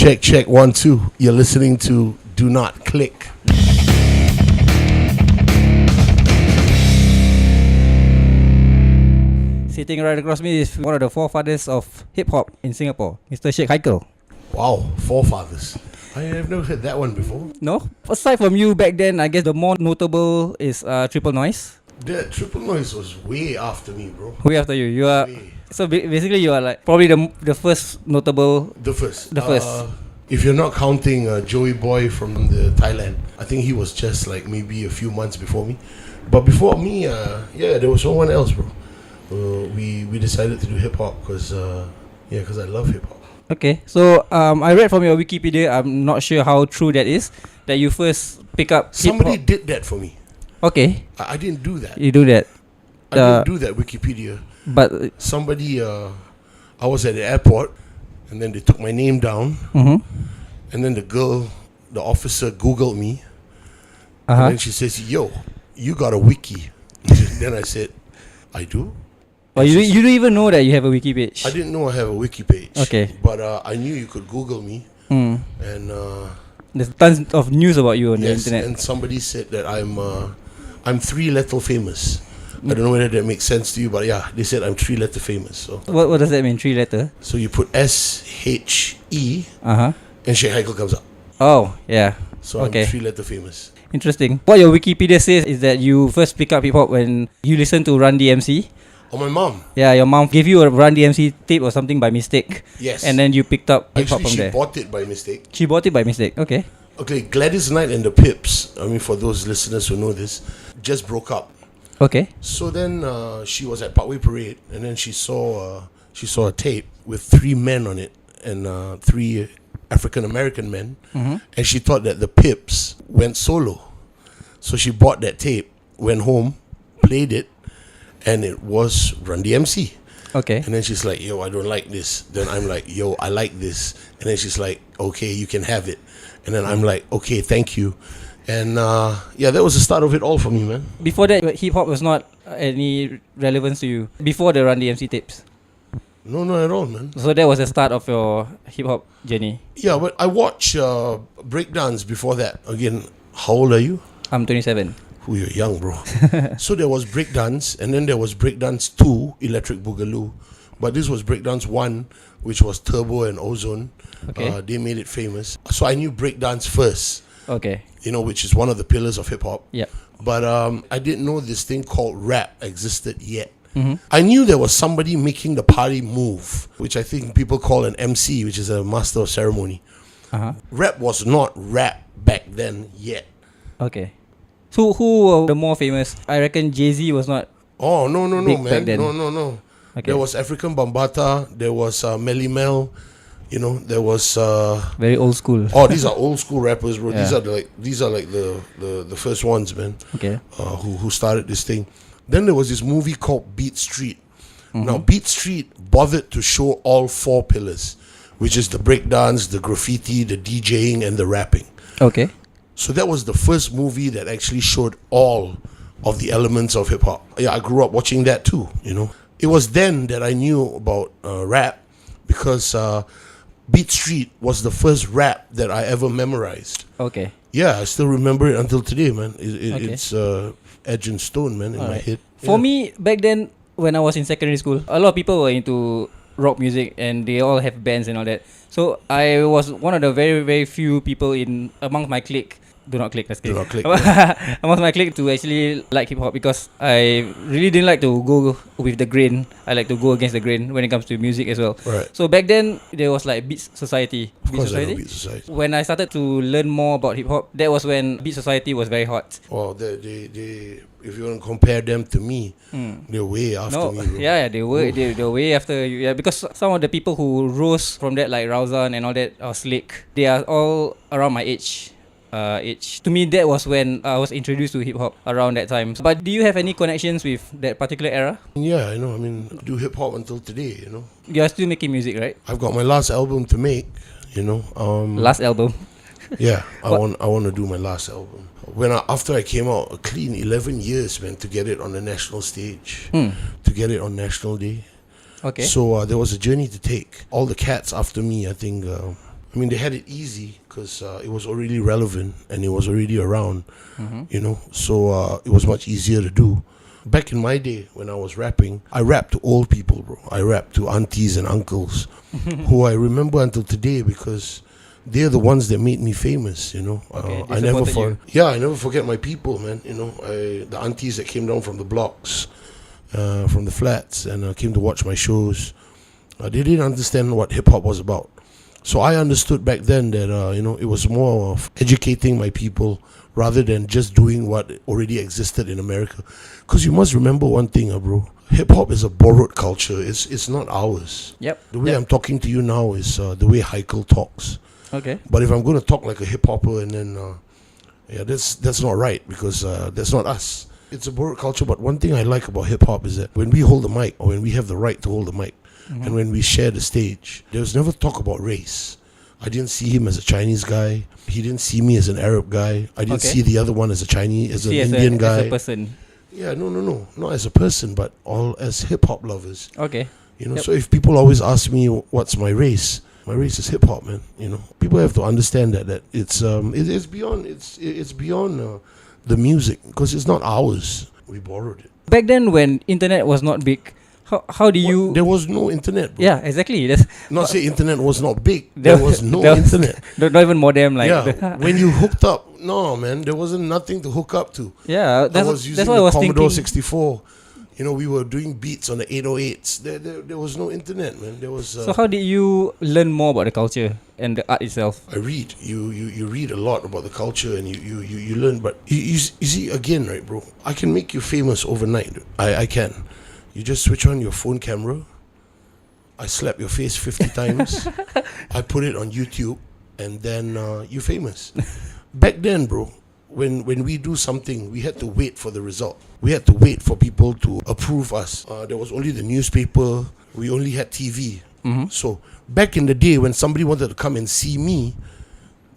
Check, check, 1, 2. You're listening to Do Not Click. Sitting right across me is one of the forefathers of hip-hop in Singapore, Mr. Sheikh Haikel. Wow, forefathers. I have never heard that one before. No? Aside from you back then, I guess the more notable is Triple Noise. That Triple Noise was way after me, bro. Way after you. You are... Way. So basically you are like probably the first notable... The first. The first. If you're not counting Joey Boy from the Thailand, I think he was just like maybe a few months before me. But before me, there was someone else, bro. We decided to do hip hop because I love hip hop. Okay, so I read from your Wikipedia, I'm not sure how true that is, that you first pick up Somebody hip-hop. did that for me. Okay. I didn't do that. You do that. I didn't do that Wikipedia. But somebody, I was at the airport, and then they took my name down, and then the officer Googled me, and then she says, "Yo, you got a wiki?" Then I said, "I do." Oh, you don't even know that you have a wiki page? I didn't know I have a wiki page. Okay. But I knew you could Google me, and there's tons of news about you on the yes, internet. and somebody said that I'm 3-letter famous. I don't know whether that makes sense to you, but yeah, they said I'm 3-letter famous. So What does that mean, 3-letter? So you put SHE, and Sheikh Haikel comes up. Oh, yeah. So Okay. I'm 3-letter famous. Interesting. What your Wikipedia says is that you first pick up hip-hop when you listen to Run DMC. Oh, my mom. Yeah, your mom gave you a Run DMC tape or something by mistake. Yes. And then you picked up hip-hop Actually, from she there. bought it by mistake. She bought it by mistake. Okay. Okay, Gladys Knight and the Pips, I mean, for those listeners who know this, just broke up. Okay. So then she was at Parkway Parade, and then she saw a tape with 3 men on it, and 3 African American men, and she thought that the Pips went solo. So she bought that tape, went home, played it, and it was Run DMC. Okay. And then she's like, "Yo, I don't like this." Then I'm like, "Yo, I like this." And then she's like, "Okay, you can have it." And then I'm like, "Okay, thank you." And that was the start of it all for me, man. Before that, hip-hop was not any relevance to you? Before the Run DMC tapes? No, not at all, man. So that was the start of your hip-hop journey? Yeah, but I watched breakdance before that. Again, how old are you? I'm 27. Ooh, you're young, bro. So there was breakdance, and then there was breakdance 2, Electric Boogaloo. But this was breakdance 1, which was Turbo and Ozone. Okay. They made it famous. So I knew breakdance first. Okay. Which is one of the pillars of hip-hop. Yeah. But I didn't know this thing called rap existed yet. I knew there was somebody making the party move, which I think people call an MC, which is a master of ceremony. Rap was not rap back then yet. Okay. So who were the more famous? I reckon Jay-Z was not. Oh, no, big man. back then. No. Okay. There was African Bambata. There was Melly Mel. There was Very old school. oh, these are old school rappers, bro. Yeah. These are like the first ones, man. Okay. Who started this thing. Then there was this movie called Beat Street. Now Beat Street bothered to show all 4 pillars, which is the breakdance, the graffiti, the DJing, and the rapping. Okay. So that was the first movie that actually showed all of the elements of hip hop. Yeah, I grew up watching that too. It was then that I knew about rap, because Beat Street was the first rap that I ever memorized. Okay. Yeah, I still remember it until today, man. Okay. It's edge and stone, man, in my head. For me, back then, when I was in secondary school, a lot of people were into rock music and they all have bands and all that. So I was one of the very, very few people among my clique. Do not click, let's click. Do not click. Amongst my clique to actually like hip hop, because I really didn't like to go with the grain. I like to go against the grain when it comes to music as well. Right. So back then there was like Beat Society. Of course I know Beat Society. When I started to learn more about hip hop, that was when Beat Society was very hot. Well, they if you want to compare them to me, they're way after me, bro. Yeah, they were way after you. Yeah, because some of the people who rose from that, like Rauzan and all that, or Slick, they are all around my age. To me, that was when I was introduced to hip hop, around that time. But do you have any connections with that particular era? Yeah, I know. I mean, I do hip hop until today. You are still making music, right? I've got my last album to make. Last album. Yeah, I want to do my last album. After I came out, a clean 11 years, man, to get it on the national stage, to get it on National Day. Okay. So there was a journey to take. All the cats after me, I think, I mean, they had it easy because it was already relevant and it was already around, you know. So it was much easier to do. Back in my day when I was rapping, I rapped to old people, bro. I rapped to aunties and uncles who I remember until today because they're the ones that made me famous, you know. Okay, I never I never forget my people, man. You know, the aunties that came down from the blocks, from the flats, and came to watch my shows. They didn't understand what hip hop was about. So I understood back then that you know, it was more of educating my people rather than just doing what already existed in America. Because you must remember one thing, bro. Hip hop is a borrowed culture. It's not ours. Yep. The way I'm talking to you now is the way Haikel talks. Okay. But if I'm going to talk like a hip hopper, and then that's not right, because that's not us. It's a borrowed culture. But one thing I like about hip hop is that when we hold the mic, or when we have the right to hold the mic, and when we share the stage, there was never talk about race. I didn't see him as a Chinese guy. He didn't see me as an Arab guy. I didn't see the other one as a Chinese, as an Indian guy. As a person. Yeah, no, not as a person, but all as hip hop lovers. Okay. You know, so if people always ask me what's my race is hip hop, man. You know, people have to understand that it's beyond the music, because it's not ours. We borrowed it. Back then, when internet was not big, how do you? There was no internet, bro. Yeah, exactly. That's not say internet was not big. There was no internet. Not even modem, like. Yeah, when you hooked up, no, man, there wasn't nothing to hook up to. Yeah, I was using the Commodore 64. You know, we were doing beats on the 808s. There was no internet, man. There was. So how did you learn more about the culture and the art itself? I read. You read a lot about the culture, and you learn. But you see, again, right, bro? I can make you famous overnight. I can. You just switch on your phone camera. I slap your face 50 times. I put it on YouTube, and then you're famous. Back then, bro, when we do something, we had to wait for the result. We had to wait for people to approve us. There was only the newspaper. We only had TV. So back in the day, when somebody wanted to come and see me,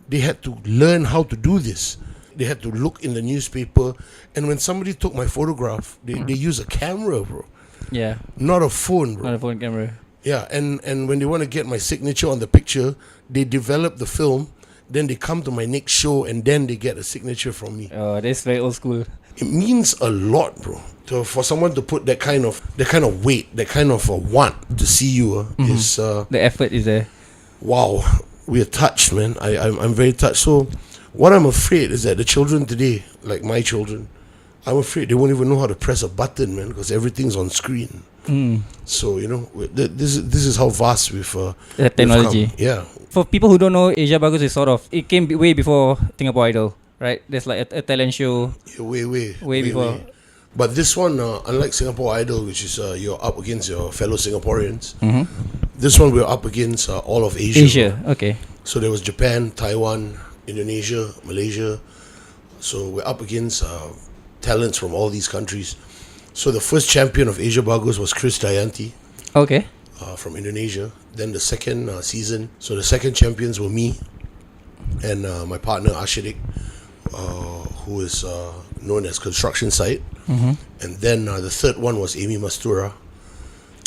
they had to learn how to do this. They had to look in the newspaper. And when somebody took my photograph, they use a camera, bro. Yeah. Not a phone, bro. Not a phone camera. Yeah, and when they want to get my signature on the picture, they develop the film. Then they come to my next show, and then they get a signature from me. Oh, that's very old school. It means a lot, bro. For someone to put that kind of weight, that kind of want to see you is the effort is there. Wow, we are touched, man. I'm very touched. So, what I'm afraid is that the children today, like my children, I'm afraid they won't even know how to press a button, man, because everything's on screen. So, you know, this is how vast we've the technology. We've come. Yeah. For people who don't know, Asia Bagus is it came way before Singapore Idol, right? There's like a talent show. Yeah, way before. But this one, unlike Singapore Idol, which is you're up against your fellow Singaporeans, this one we're up against all of Asia. Asia, okay. So there was Japan, Taiwan, Indonesia, Malaysia. So we're up against talents from all these countries. So the first champion of Asia Bagus was Chris Dayanti. Okay. From Indonesia. Then the second season, so the second champions were me and my partner Ashirik, who is known as Construction Site. And then the third one was Amy Mastura.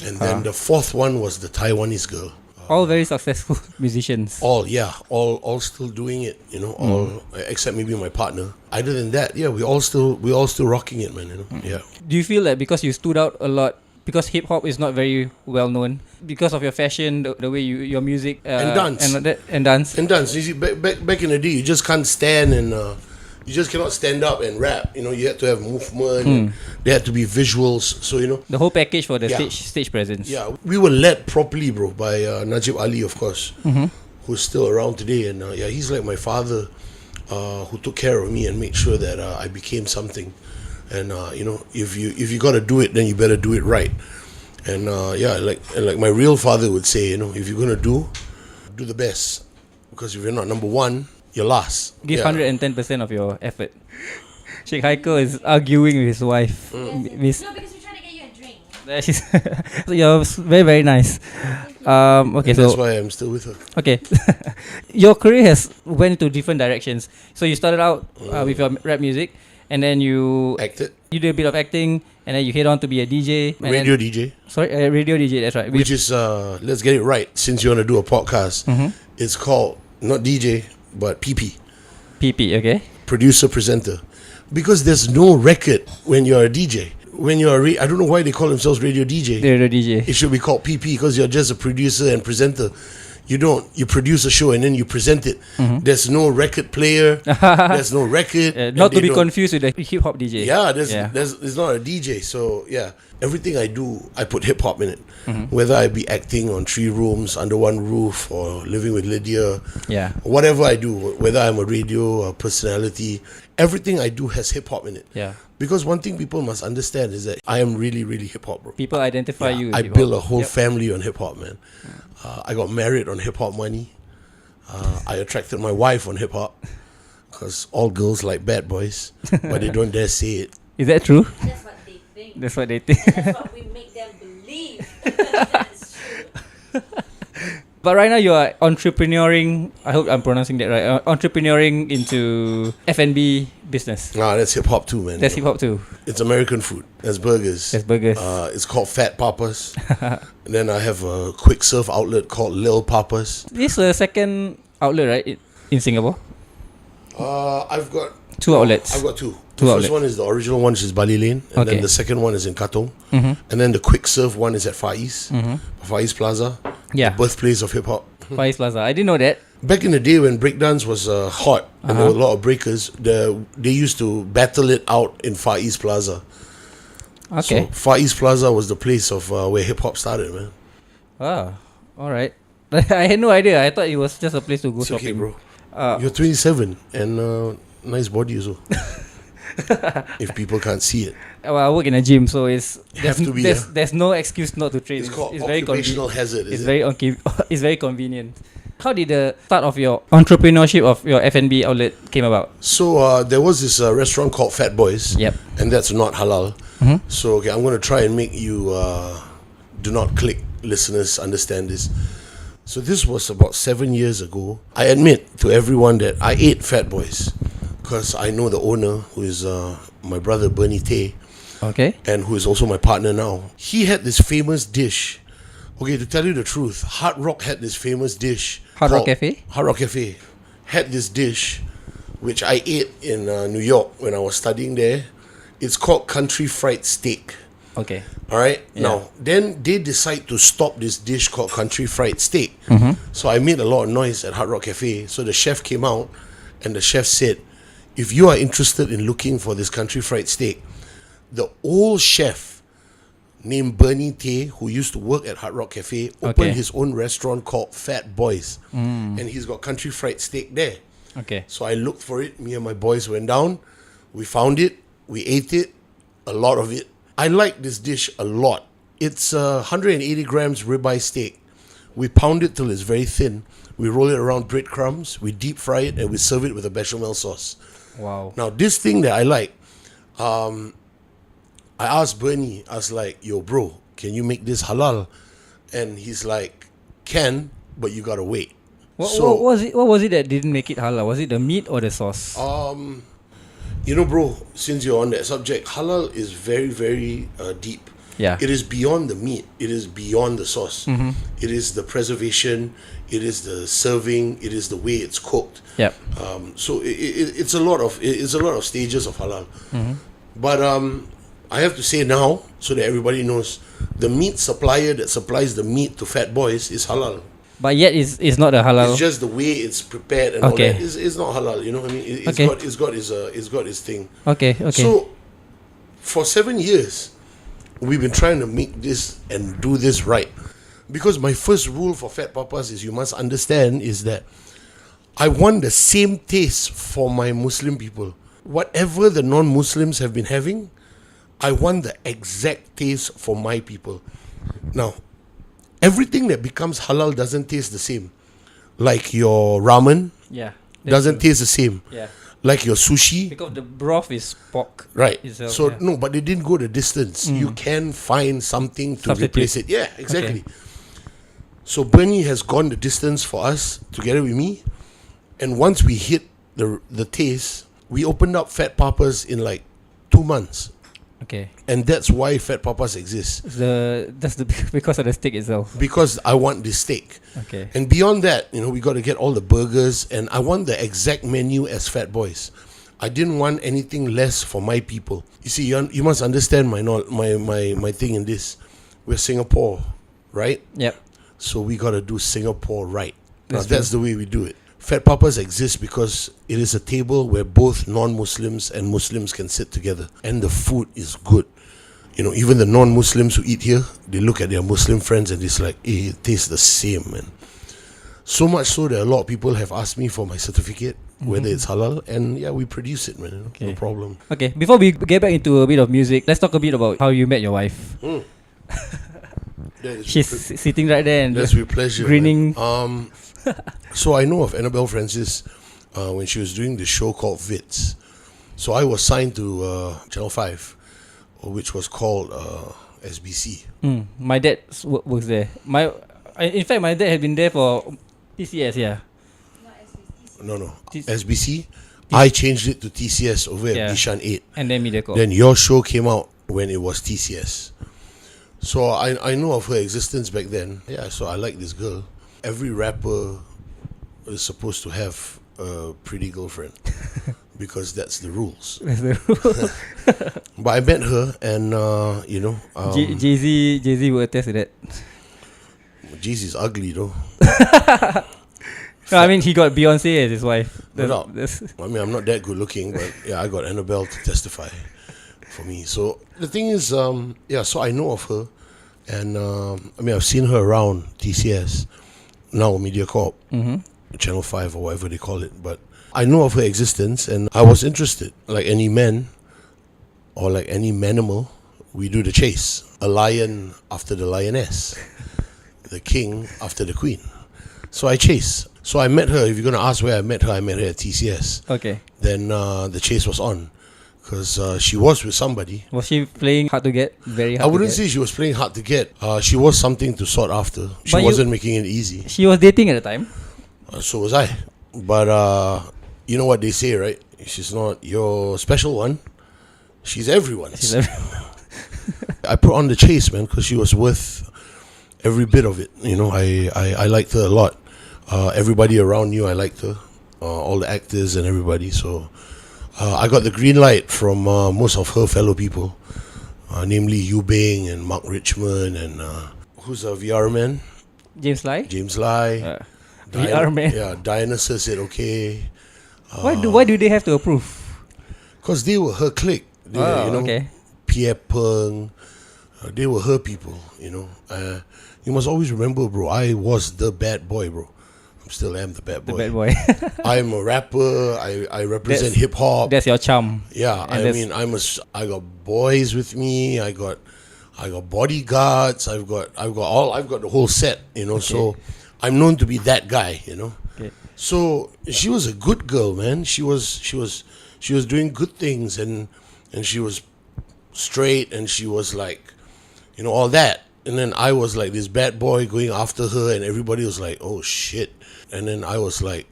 And then the fourth one was the Taiwanese girl. All very successful musicians. All still doing it, you know, all except maybe my partner. Other than that, yeah, we all still rocking it, man, you know. Yeah. Do you feel that because you stood out a lot, because hip hop is not very well known, because of your fashion, the way your music and dance and dance? You see, back in the day, you just can't stand and you just cannot stand up and rap. You know, you had to have movement. And there had to be visuals. So, you know, the whole package for the stage presence. Yeah, we were led properly, bro, by Najib Ali, of course, who's still around today. And he's like my father, who took care of me and made sure that I became something. And you know, if you got to do it, then you better do it right. And like my real father would say, you know, if you're gonna do the best, because if you're not number one, you're last. Give 110% of your effort. Sheikh Haikel is arguing with his wife. Miss. No, because we're trying to get you a drink. So you're very, very nice. Okay, so that's why I'm still with her. Okay, your career has went into different directions. So you started out with your rap music, and then you Acted. you do a bit of acting, and then you head on to be a DJ. and Radio then- DJ. Sorry, radio DJ. That's right. Which is, let's get it right, since you want to do a podcast. Mm-hmm. It's called, not DJ, but PP. PP. Okay. Producer, presenter. Because there's no record when you're a DJ. When you're I don't know why they call themselves radio DJ. The radio DJ. It should be called PP because you're just a producer and presenter. You produce a show and then you present it. Mm-hmm. There's no record player. There's no record. Not to and they be don't- confused with the hip hop DJ. Yeah, there's not a DJ. So yeah, everything I do, I put hip hop in it. Whether I be acting on 3 rooms under one roof or living with Lydia, Yeah. whatever I do, whether I'm a radio personality, everything I do has hip hop in it. Yeah. Because one thing people must understand is that I am really, really hip hop, bro. People identify you. With I hip-hop. built a whole Yep. family on hip hop, man. I got married on hip hop money. I attracted my wife on hip hop because all girls like bad boys, but they don't dare say it. Is that true? That's what they think. That's what they think. And that's what we make them believe. That's true. But right now you are entrepreneuring. I hope I'm pronouncing that right. Entrepreneuring into F&B business. Nah, that's hip hop too, man. That's hip hop too. It's American food. That's burgers. That's burgers. It's called Fat Papas. And then I have a quick serve outlet called Lil Papas. This is the second outlet, right? In Singapore. I've got 2 outlets. I've got 2. Two The outlets. first one is the original one, which is Bali Lane, and Okay. then the second one is in Katong, Mm-hmm. and then the quick serve one is at Far East, Far East Plaza, Yeah. birthplace of hip hop. Far East Plaza. I didn't know that. Back in the day when breakdance was hot and there were a lot of breakers, they used to battle it out in Far East Plaza. Okay. So Far East Plaza was the place of where hip hop started, man. Ah, all right. I had no idea. I thought it was just a place to go It's okay, shopping. bro. Uh, You're 27 and nice body as well. If people can't see it. well, I work in a gym, so there's no excuse not to train. It's called very occupational hazard, It's is it? very it's very convenient. How did the start of your entrepreneurship of your F&B outlet came about? So there was this restaurant called Fat Boys. Yep. And that's not halal. So okay, I'm going to try and make you do not click listeners understand this. So this was about 7 years ago. I admit to everyone that I ate Fat Boys because I know the owner, who is my brother Bernie Tay, Okay. and who is also my partner now. He had this famous dish. Okay, to tell you the truth, Hard Rock had this famous dish. Hard Rock called- Cafe? Hard Rock Cafe had this dish which I ate in New York when I was studying there. It's called country fried steak. Okay. All right. Yeah. Now, then they decide to stop this dish called country fried steak. So I made a lot of noise at Hard Rock Cafe. So the chef came out, and the chef said, "If you are interested in looking for this country fried steak, the old chef named Bernie Tay, who used to work at Hard Rock Cafe, opened Okay. his own restaurant called Fat Boys, and he's got country fried steak there." Okay. So I looked for it. Me and my boys went down. We found it. We ate it. A lot of it. I like this dish a lot. It's 180 grams ribeye steak. We pound it till it's very thin. We roll it around breadcrumbs. We deep fry it and we serve it with a bechamel sauce. Wow. Now this thing that I like, I asked Bernie. I was like, "Yo, bro, can you make this halal?" And he's like, "Can, but you gotta wait." What was it? What was it that didn't make it halal? Was it the meat or the sauce? You know, bro, since you're on that subject, halal is very, very deep. Yeah. It is beyond the meat. It is beyond the sauce. It is the preservation. It is the serving. It is the way it's cooked. Yep. So it's a lot of stages of halal. But I have to say now, so that everybody knows, the meat supplier that supplies the meat to Fat Boys is halal. But yet it's not a halal. It's just the way it's prepared and Okay. all that. It's not halal. You know what I mean? It's Okay. got its thing. Okay. Okay. So, for 7 years, we've been trying to make this and do this right. Because my first rule for Fat Papas is you must understand is that I want the same taste for my Muslim people. Whatever the non-Muslims have been having, I want the exact taste for my people. Now, everything that becomes halal doesn't taste the same. Like your ramen yeah. that's doesn't true. taste the same. Yeah. Like your sushi. Because the broth is pork. Right. itself, So yeah. no, but they didn't go the distance. You can find something to Substitute. replace it. Yeah, exactly. So Bernie has gone the distance for us together with me, and once we hit the taste, We opened up Fat Papas in like 2 months. Okay. And that's why Fat Papas exists. Because of the steak itself. Because I want this steak. Okay. And beyond that, you know, we got to get all the burgers, and I want the exact menu as Fat Boys. I didn't want anything less for my people. You see, you must understand my thing in this. We're Singapore, right? Yep. So we got to do Singapore right. That's The way we do it. Fat Papas exist because it is a table where both non-Muslims and Muslims can sit together, and the food is good. You know, even the non-Muslims who eat here, they look at their Muslim friends and it's like, hey, it tastes the same, man. So much so that a lot of people have asked me for my certificate, whether it's halal, and yeah, we produce it, man. Okay. No problem. Okay, before we get back into a bit of music, let's talk a bit about how you met your wife. She's sitting right there and that's with pleasure, grinning. Man. So I know of Anna Belle Francis when she was doing this show called Vits. So I was signed to Channel 5, which was called SBC. My dad works there. In fact, my dad had been there for TCS, yeah. No. SBC. I changed it to TCS over at Bishan 8. And then MediaCorp. Then your show came out when it was TCS. So I know of her existence back then. Yeah, so I like this girl. Every rapper is supposed to have a pretty girlfriend because that's the rules. But I met her, and you know, Jay-Z will attest to that. Jay-Z's ugly though. No, I mean, he got Beyonce as his wife. No doubt. I mean, I'm not that good looking, but yeah, I got Annabelle to testify for me. So the thing is, so I know of her, and I mean, I've seen her around TCS, now MediaCorp, Channel 5 or whatever they call it. But I know of her existence, and I was interested. Like any man, or like any manimal, we do the chase. A lion after the lioness, the king after the queen. So I chase. So I met her. If you're gonna ask where I met her at TCS. Okay. Then the chase was on, because she was with somebody. Was she playing hard to get? Very hard. I wouldn't say she was playing hard to get. She was something to sought after. She wasn't making it easy. She was dating at the time. So was I. But you know what they say, right? She's not your special one. She's everyone's. I put on the chase, man, because she was worth every bit of it. You know, I liked her a lot. Everybody around knew I liked her. All the actors and everybody. So I got the green light from most of her fellow people, namely Yu Bing and Mark Richmond and who's a VR man? James Lai. VR man. Yeah, Dionysus said okay. Why do they have to approve? Because they were her clique. They, okay. Pierre Peng, they were her people. You know, you must always remember, bro. I was the bad boy, bro. Still am the bad boy. The bad boy. I'm a rapper. I represent hip hop. That's your charm. Yeah, I mean, I got boys with me. I got bodyguards. I've got the whole set. You know, Okay. so I'm known to be that guy. You know. Okay. So she was a good girl, man. She was doing good things, and she was straight, and she was like, you know, all that. And then I was like this bad boy going after her, and everybody was like, oh shit. And then I was like,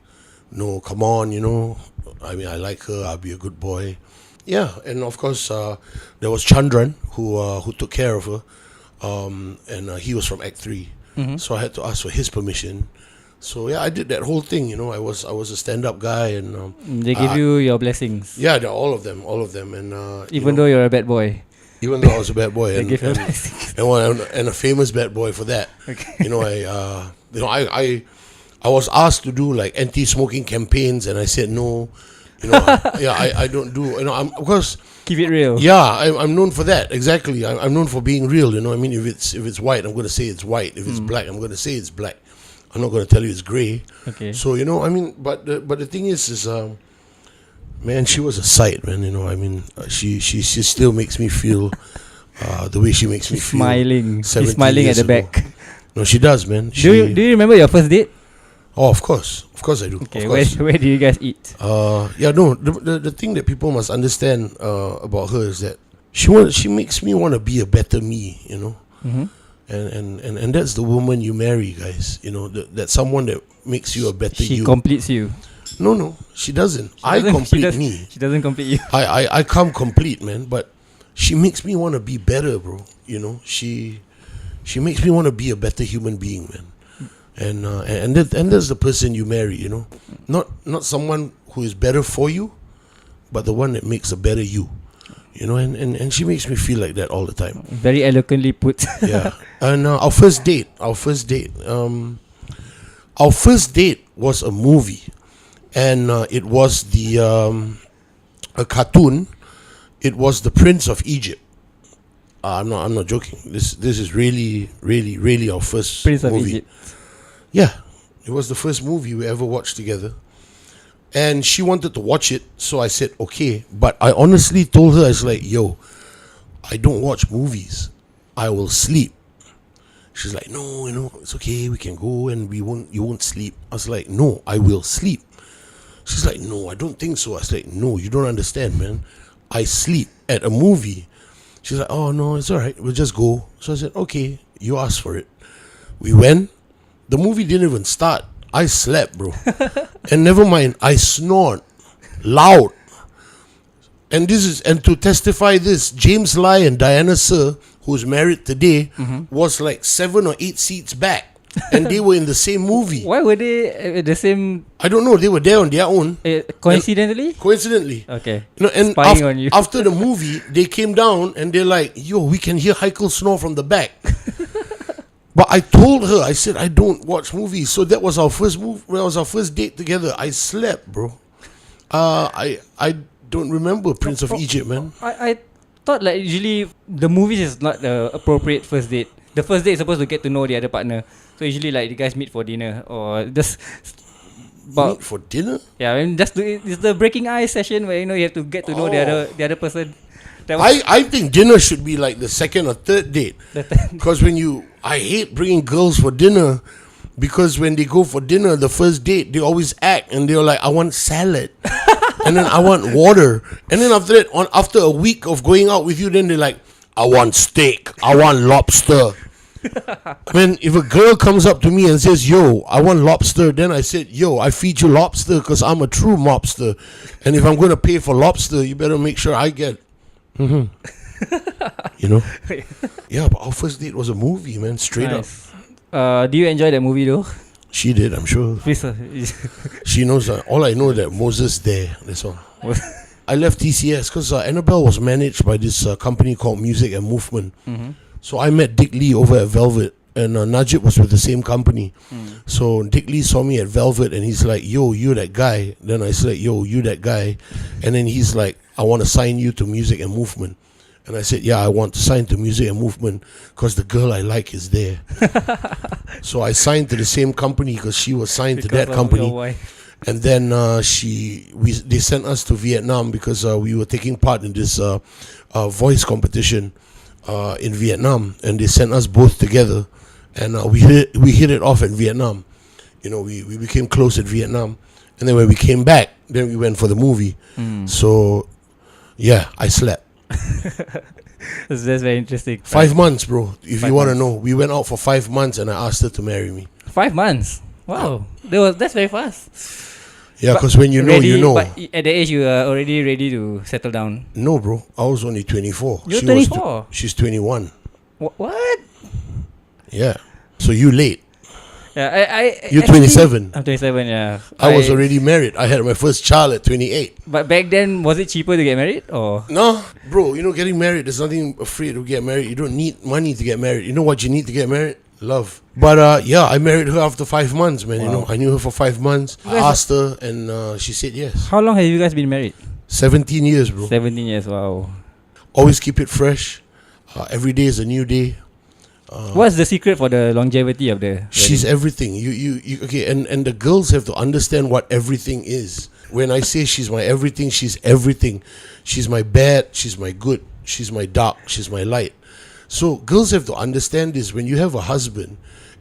no, come on, you know. I mean, I like her. I'll be a good boy. Yeah, and of course, there was Chandran who took care of her, and he was from Act 3. So I had to ask for his permission. So yeah, I did that whole thing. You know, I was a stand-up guy, and they give you your blessings. Yeah, all of them, and even though you're a bad boy. Even though I was a bad boy, They give you blessings. and a famous bad boy for that. Okay. You know, I was asked to do like anti-smoking campaigns, and I said no. You know, I don't do. You know, of course. Keep it real. Yeah, I'm known for that. Exactly, I'm known for being real. You know, I mean, if it's white, I'm going to say it's white. If it's black, I'm going to say it's black. I'm not going to tell you it's grey. Okay. So you know, I mean, but the thing is, man, she was a sight, man. You know, I mean, she still makes me feel the way she makes me feel. Smiling. She's 70 smiling at years the ago. back. No, she does, man. Do you remember your first date? Oh, of course I do. Okay, of course. where do you guys eat? Yeah, no. The thing that people must understand about her is that she makes me want to be a better me. You know, and that's the woman you marry, guys. You know, that someone that makes you a better you. She completes you. No, she doesn't. I complete me. She doesn't complete you. I come complete, man. But she makes me want to be better, bro. You know, she makes me want to be a better human being, man. And that's the person you marry. You know, not someone who is better for you, but the one that makes a better you. You know, and she makes me feel like that all the time. Very eloquently put. Yeah. And our first date was a movie, and it was a cartoon. It was the Prince of Egypt. I'm not joking. This is really our first Prince of movie. Egypt. Yeah, it was the first movie we ever watched together. And she wanted to watch it, so I said, okay. But I honestly told her, I was like, yo, I don't watch movies. I will sleep. She's like, no, it's okay. We can go and you won't sleep. I was like, no, I will sleep. She's like, no, I don't think so. I was like, no, you don't understand, man. I sleep at a movie. She's like, oh, no, it's all right. We'll just go. So I said, okay, you asked for it. We went. The movie didn't even start. I slept, bro. And never mind, I snored loud. And to testify this, James Lai and Diana Sir, who's married today, was like 7 or 8 seats back. And they were in the same movie. Why were they the same? I don't know. They were there on their own. Coincidentally? Coincidentally. Okay. And Spying on you. after the movie, they came down and they're like, yo, we can hear Haikel snore from the back. But I told her, I said, I don't watch movies. So that was our first date together. I slept, bro. I don't remember Prince of Egypt, man. I thought like usually the movies is not the appropriate first date. The first date is supposed to get to know the other partner. So usually like the guys meet for dinner or just meet for dinner? Yeah, I mean it's the breaking ice session where you have to get to know the other person. I think dinner should be like the second or third date. Because I hate bringing girls for dinner, because when they go for dinner, the first date, they always act and they're like, I want salad. And then I want water. And then after that, after a week of going out with you, then they're like, I want steak. I want lobster. I mean, if a girl comes up to me and says, yo, I want lobster, then I said, yo, I feed you lobster because I'm a true mobster. And if I'm going to pay for lobster, you better make sure I get. You know? Yeah, but our first date was a movie, man. Straight up. Do you enjoy that movie though? She did, I'm sure. Please, She knows. All I know that Moses there. That's all. I left TCS because Anna Belle was managed by this company called Music and Movement. So I met Dick Lee over at Velvet, and Najib was with the same company. So Dick Lee saw me at Velvet, and he's like, yo, you that guy. Then I said, yo, you that guy. And then he's like, I want to sign you to Music and Movement. And I said, yeah, I want to sign to Music and Movement because the girl I like is there. So I signed to the same company because she was signed to that company. And then they sent us to Vietnam because we were taking part in this voice competition in Vietnam. And they sent us both together. And we hit it off in Vietnam. You know, we became close at Vietnam. And then when we came back, then we went for the movie. So, yeah, I slept. That's very interesting. 5 months, bro. If you want to 5 months. know, we went out for 5 months, and I asked her to marry me. 5 months. Wow, that's very fast. Yeah, because when you know, you know. But at the age you are already ready to settle down. No, bro. I was only 24. You're 24. She's 21. What? Yeah. So you late. Yeah, You're 27. I'm 27. Yeah. I was already married. I had my first child at 28. But back then, was it cheaper to get married or? No, bro. You know, getting married, there's nothing afraid to get married. You don't need money to get married. You know what you need to get married? Love. But yeah, I married her after 5 months, man. Wow. You know, I knew her for 5 months. I asked her, and she said yes. How long have you guys been married? 17 years, bro. 17 years. Wow. Always keep it fresh. Every day is a new day. What's the secret for the longevity of the? She's everything. You okay? And the girls have to understand what everything is. When I say she's my everything, she's everything. She's my bad. She's my good. She's my dark. She's my light. So girls have to understand this. When you have a husband,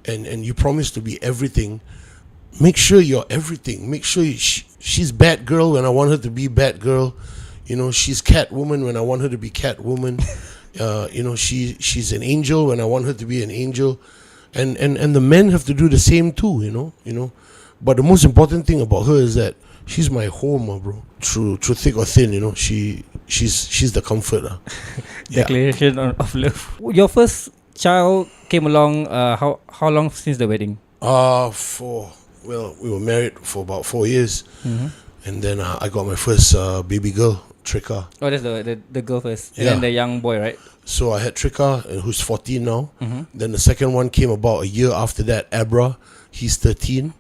and you promise to be everything, make sure you're everything. Make sure she's bad girl when I want her to be bad girl. You know, she's Catwoman when I want her to be Catwoman. You know, she's an angel when I want her to be an angel, and the men have to do the same too. You know, But the most important thing about her is that she's my home, bro. Through thick or thin, she's the comforter. Declaration of love. Your first child came along. How long since the wedding? We were married for about 4 years, and then I got my first baby girl, Trika. Oh, that's the girl first, and Yeah. then the young boy, right? So I had Trika, who's 14 now. Then the second one came about a year after that, Abra. He's 13.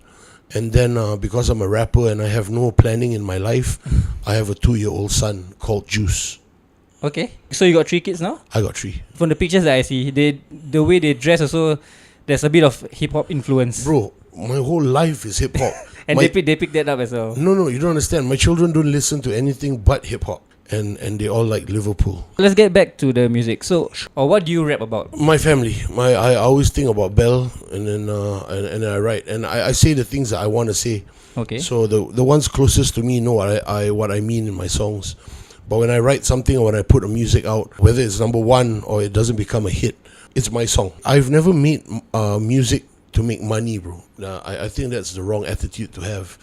And then because I'm a rapper and I have no planning in my life, I have a 2-year-old son called Juice. Okay. So you got 3 kids now? I got 3. From the pictures that I see, the way they dress also, there's a bit of hip hop influence. Bro, my whole life is hip hop. And they pick that up as well. No, you don't understand. My children don't listen to anything but hip hop. And they all like Liverpool. Let's get back to the music. So, or what do you rap about? My family. I always think about Belle, and then and I write, and I say the things that I want to say. Okay. So the ones closest to me know what I mean in my songs. But when I write something or when I put a music out, whether it's number one or it doesn't become a hit, it's my song. I've never made music to make money, bro. I think that's the wrong attitude to have.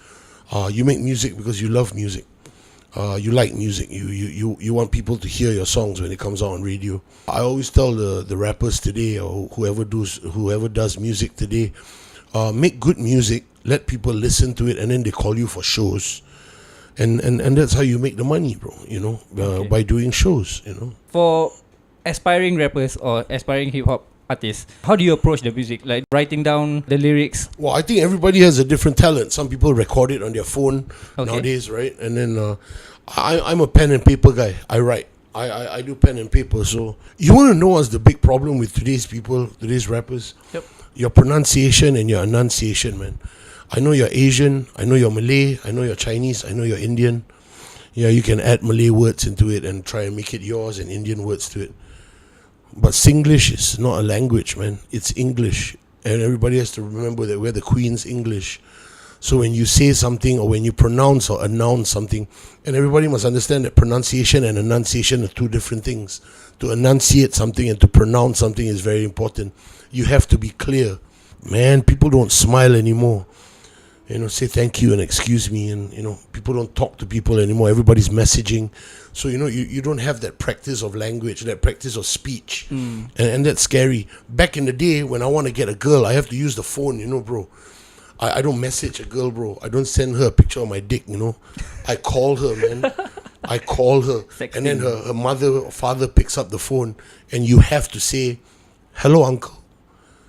You make music because you love music. You like music. You want people to hear your songs when it comes out on radio. I always tell the rappers today, or whoever does music today, make good music, let people listen to it, and then they call you for shows, and that's how you make the money, bro. By doing shows. For aspiring rappers or aspiring hip hop artists, how do you approach the music? Like writing down the lyrics? Well, I think everybody has a different talent. Some people record it on their phone nowadays, right? And then I'm a pen and paper guy. I write. I do pen and paper. So you want to know what's the big problem with today's people, today's rappers? Yep. Your pronunciation and your enunciation, man. I know you're Asian. I know you're Malay. I know you're Chinese. I know you're Indian. Yeah, you can add Malay words into it and try and make it yours and Indian words to it. But Singlish is not a language, man. It's English. And everybody has to remember that we're the Queen's English. So when you say something or when you pronounce or announce something, and everybody must understand that pronunciation and enunciation are two different things. To enunciate something and to pronounce something is very important. You have to be clear. Man, people don't smile anymore. Say thank you and excuse me, and people don't talk to people anymore. Everybody's messaging. So you don't have that practice of language, that practice of speech, and that's scary. Back in the day when I want to get a girl, I have to use the phone, bro. I don't message a girl, bro. I don't send her a picture of my dick, I call her, man. I call her. Sexting. And then her mother or father picks up the phone, and you have to say, hello, uncle.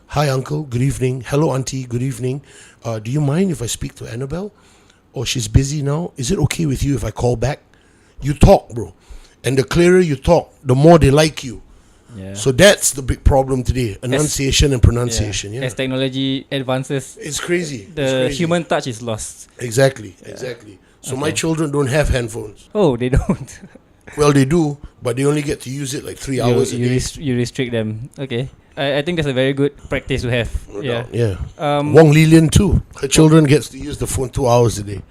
Hi, uncle. Good evening. Hello, auntie. Good evening. Do you mind if I speak to Annabelle? Or she's busy now. Is it okay with you if I call back? You talk, bro. And the clearer you talk, the more they like you. Yeah. So that's the big problem today. Enunciation and pronunciation. Yeah. As technology advances, it's crazy. The human touch is lost. Exactly. So my children don't have handphones. Oh, they don't. Well, they do, but they only get to use it like 3 hours a day. You restrict them. Okay. I think that's a very good practice to have. Yeah. Wong Lilian too. Her children gets to use the phone 2 hours a day.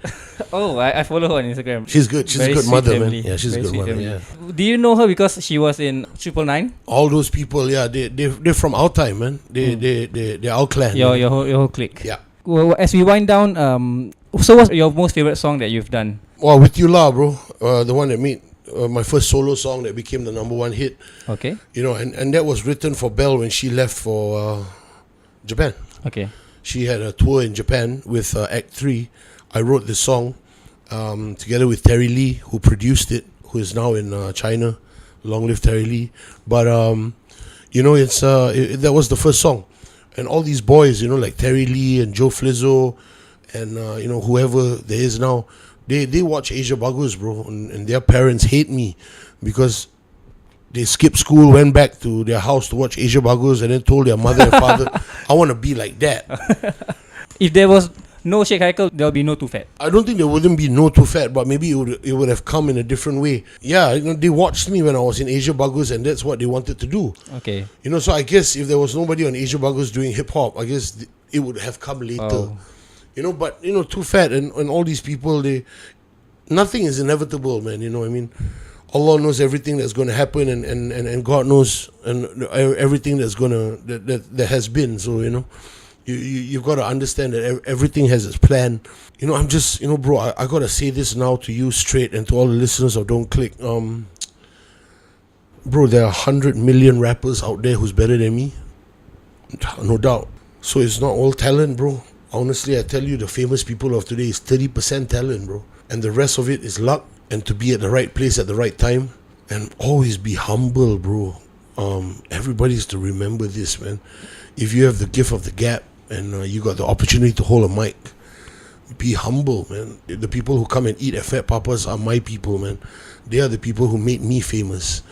Oh, I follow her on Instagram. She's good. She's a good mother, family. Man. Yeah, she's very a good mother. Family. Yeah. Do you know her because she was in 999? All those people, yeah, they're from our time, man. They're our clan. Your whole clique. Yeah. Well, as we wind down, so what's your most favorite song that you've done? Well, With You La, bro. The one that made my first solo song that became the #1 hit. Okay. And that was written for Belle when she left for Japan. Okay. She had a tour in Japan with Act 3. I wrote this song together with Terry Lee, who produced it, who is now in China. Long live Terry Lee. But it's that was the first song, and all these boys, like Terry Lee and Joe Flizzo, and whoever there is now. They watch Asia Bagus, bro, and their parents hate me because they skipped school, went back to their house to watch Asia Bagus, and then told their mother and father, I want to be like that. If there was no Sheikh Haikel, there'll be no Too Fat. I don't think there wouldn't be no Too Fat, but maybe it would have come in a different way. Yeah, they watched me when I was in Asia Bagus, and that's what they wanted to do. Okay. So I guess if there was nobody on Asia Bagus doing hip hop, I guess it would have come later. Oh. But Too Fat and all these people, nothing is inevitable, man. I mean, Allah knows everything that's going to happen, and God knows and everything that's that has been. So You've got to understand that everything has its plan. You know, I'm just, you know, bro, I got to say this now to you straight and to all the listeners of Don't Click. Bro, there are 100 million rappers out there who's better than me. No doubt. So it's not all talent, bro. Honestly, I tell you, the famous people of today is 30% talent, bro. And the rest of it is luck and to be at the right place at the right time. And always be humble, bro. Everybody's to remember this, man. If you have the gift of the gap and you got the opportunity to hold a mic, be humble, man. The people who come and eat at Fat Papa's are my people, man. They are the people who made me famous.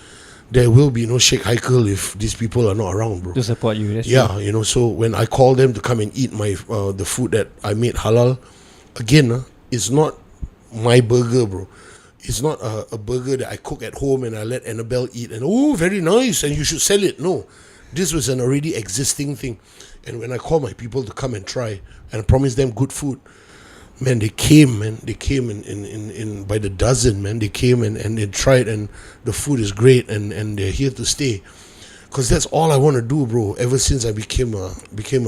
There will be no Sheikh Haikel if these people are not around, bro. To support you, that's Yeah, true. you know, so when I call them to come and eat my the food that I made halal, again, it's not my burger, bro. It's not a burger that I cook at home and I let Anna Belle eat and, oh, very nice, and you should sell it. No, this was an already existing thing. And when I call my people to come and try and promise them good food, man, they came, man. They came in by the dozen, man. They came and they tried, and the food is great, and they're here to stay. Because that's all I want to do, bro. Ever since I became a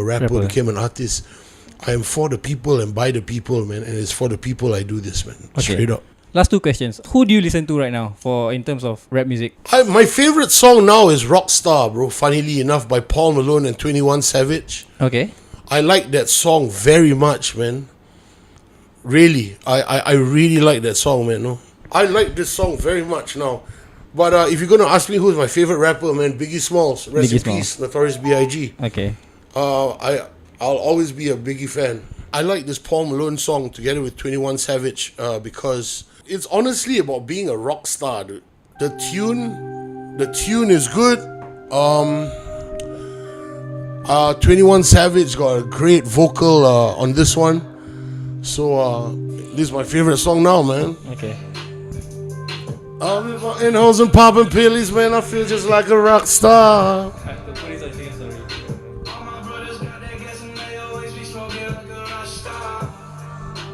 rapper, became an artist, I am for the people and by the people, man. And it's for the people I do this, man. Okay. Straight up. Last two questions. Who do you listen to right now for in terms of rap music? My favorite song now is Rockstar, bro. Funnily enough, by Paul Malone and 21 Savage. Okay. I like that song very much, man. Really, I really like that song, man. No, I like this song very much now. But if you're gonna ask me who's my favorite rapper, man, Biggie Smalls. Rest Biggie in peace, Notorious B.I.G. Okay. I'll always be a Biggie fan. I like this Paul Malone song together with 21 Savage because it's honestly about being a rock star, dude. The tune is good. 21 Savage got a great vocal on this one. So this is my favorite song now, man. Okay. I'm in hoes and popping pillies, man. I feel just like a rock star.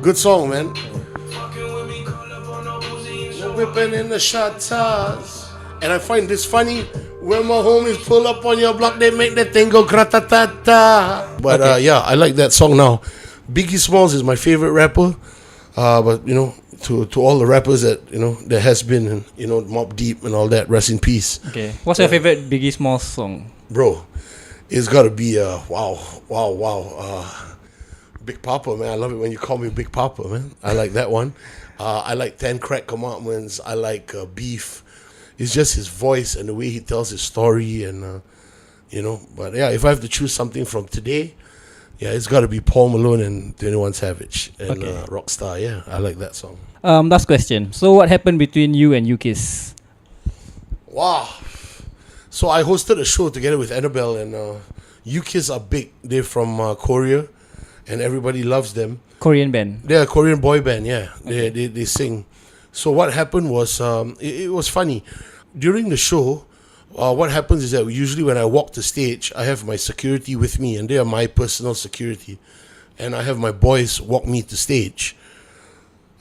Good song, man. Whipping in the shot toss. And I find this funny. When my homies pull up on your block, they make that thing go gratata. But Okay. yeah, I like that song now. Biggie Smalls is my favorite rapper. But you know, to all the rappers that you know there has been, and you know, Mobb Deep and all that, rest in peace. Okay. What's your favorite Biggie Smalls song? Bro, it's gotta be wow. Big Papa, man. I love it when you call me Big Papa, man. I like that one. I like 10 Crack Commandments. I like Beef. It's just his voice and the way he tells his story, and you know. But yeah, if I have to choose something from today, yeah, it's got to be Paul Malone and 21 Savage and Okay. Rockstar. Yeah, I like that song. Last question. So what happened between you and UKISS? Wow. So I hosted a show together with Anna Belle, and UKISS are big. They're from Korea, and everybody loves them. Korean band. They're a Korean boy band, yeah. They sing. So what happened was, it was funny. During the show, what happens is that usually when I walk the stage, I have my security with me, and they are my personal security. And I have my boys walk me to stage.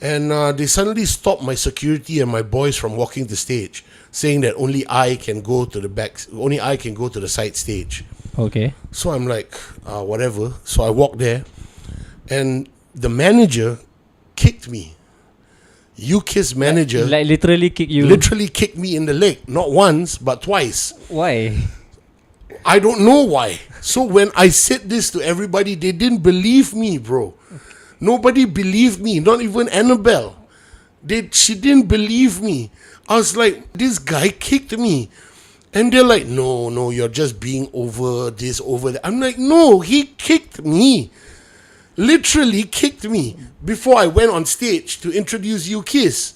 And they suddenly stopped my security and my boys from walking the stage, saying that only I can go to the back, only I can go to the side stage. Okay. So I'm like, whatever. So I walked there, and the manager kicked me. UKISS manager Like literally kick you. literally kicked me in the leg, not once but twice. Why? I don't know why. So when I said this to everybody, they didn't believe me, bro. Nobody believed me, not even Anna Belle. She didn't believe me. I was like, this guy kicked me. And they're like, no, you're just being over this, over that. I'm like, no, he kicked me. Literally kicked me before I went on stage to introduce UKISS.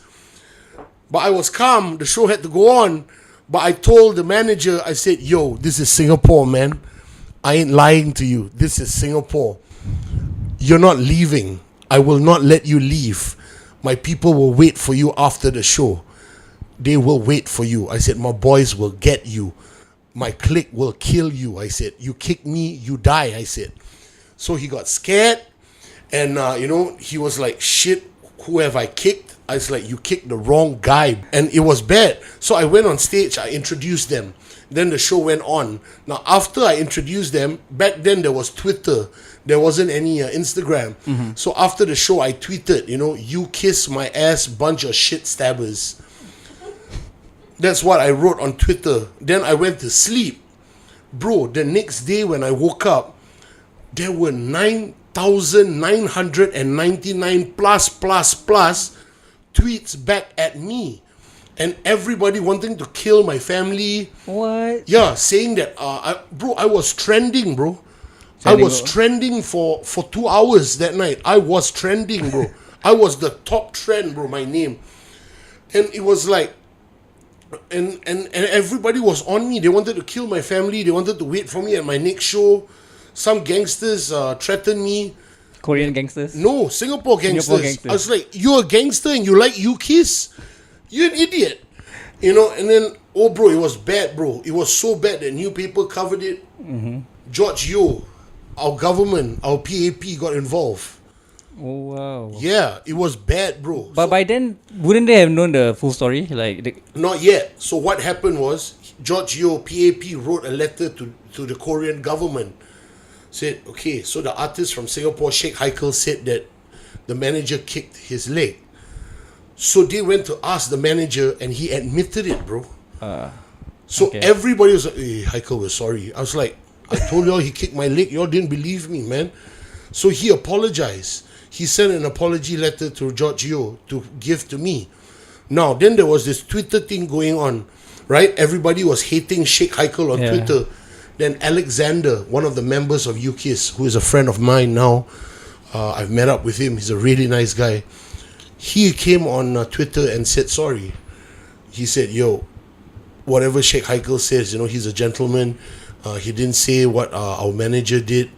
But I was calm. The show had to go on. But I told the manager, I said, yo, this is Singapore, man. I ain't lying to you. This is Singapore. You're not leaving. I will not let you leave. My people will wait for you after the show. They will wait for you. I said, my boys will get you. My clique will kill you. I said, you kick me, you die. I said. So he got scared. And, he was like, shit, who have I kicked? I was like, you kicked the wrong guy. And it was bad. So I went on stage. I introduced them. Then the show went on. Now, after I introduced them, back then there was Twitter. There wasn't any Instagram. So after the show, I tweeted, you kiss my ass, bunch of shit stabbers. That's what I wrote on Twitter. Then I went to sleep. Bro, the next day when I woke up, there were 9,999 plus tweets back at me. And everybody wanting to kill my family. What? Yeah, saying that, I was trending, bro. I was trending for 2 hours that night. I was trending, bro. I was the top trend, bro, my name. And it was like, and everybody was on me. They wanted to kill my family. They wanted to wait for me at my next show. Some gangsters threatened me. Korean gangsters? No, Singapore gangsters. I was like, you're a gangster and you like U-Kiss? You're an idiot. And then, bro, it was bad, bro. It was so bad that new paper covered it. George Yeo, our government, our PAP got involved. Oh, wow. Yeah, it was bad, bro. But by then, wouldn't they have known the full story? Not yet. So what happened was, George Yeo, PAP, wrote a letter to the Korean government. Said, okay, so the artist from Singapore, Sheikh Haikel, said that the manager kicked his leg. So they went to ask the manager and he admitted it, bro. So everybody was like, hey, Haikel, we're sorry. I was like, I told y'all he kicked my leg. Y'all didn't believe me, man. So he apologized. He sent an apology letter to George Yeo to give to me. Now, then there was this Twitter thing going on, right? Everybody was hating Sheikh Haikel on Twitter. Then Alexander, one of the members of U-Kiss, who is a friend of mine now, I've met up with him. He's a really nice guy. He came on Twitter and said sorry. He said, yo, whatever Sheikh Haikel says, he's a gentleman. He didn't say what our manager did.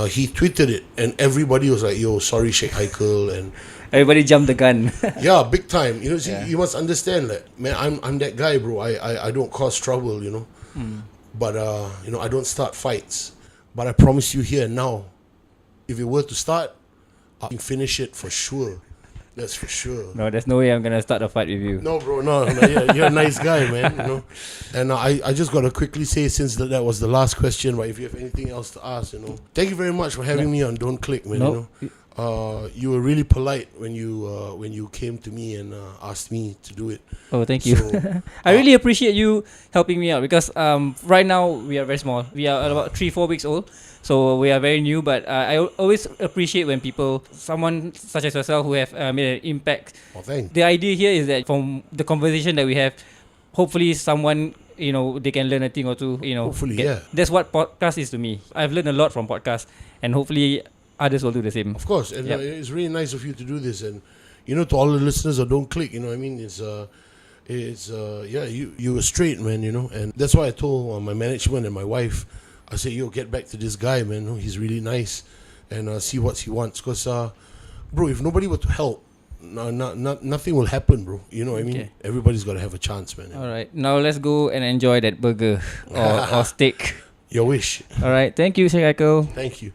He tweeted it, and everybody was like, yo, sorry, Sheikh Haikel. And everybody jumped the gun. yeah, big time. You must understand that, man, I'm that guy, bro. I don't cause trouble, But, I don't start fights. But I promise you here now, if it were to start, I can finish it for sure. That's for sure. No, there's no way I'm going to start a fight with you. No, bro, no. You're a nice guy, man, And I just got to quickly say, since that was the last question, but if you have anything else to ask, Thank you very much for having me on Don't Click, man, you were really polite when you came to me and asked me to do it. Oh, thank you. So, I really appreciate you helping me out because right now we are very small. We are about 3-4 weeks old. So we are very new, but I always appreciate when someone such as yourself who have made an impact. Oh, thanks. The idea here is that from the conversation that we have, hopefully someone, they can learn a thing or two, Hopefully, yeah. That's what podcast is to me. I've learned a lot from podcasts, and hopefully others will do the same. Of course, and it's really nice of you to do this, and to all the listeners that Don't Click, you were straight, man, and that's why I told my management and my wife, I said, yo, get back to this guy, man, he's really nice, and see what he wants, because, bro, if nobody were to help, nothing will happen, bro, Everybody's got to have a chance, man. All right, now let's go and enjoy that burger or steak. Your wish. All right, thank you, Sheikh Haikel. Thank you.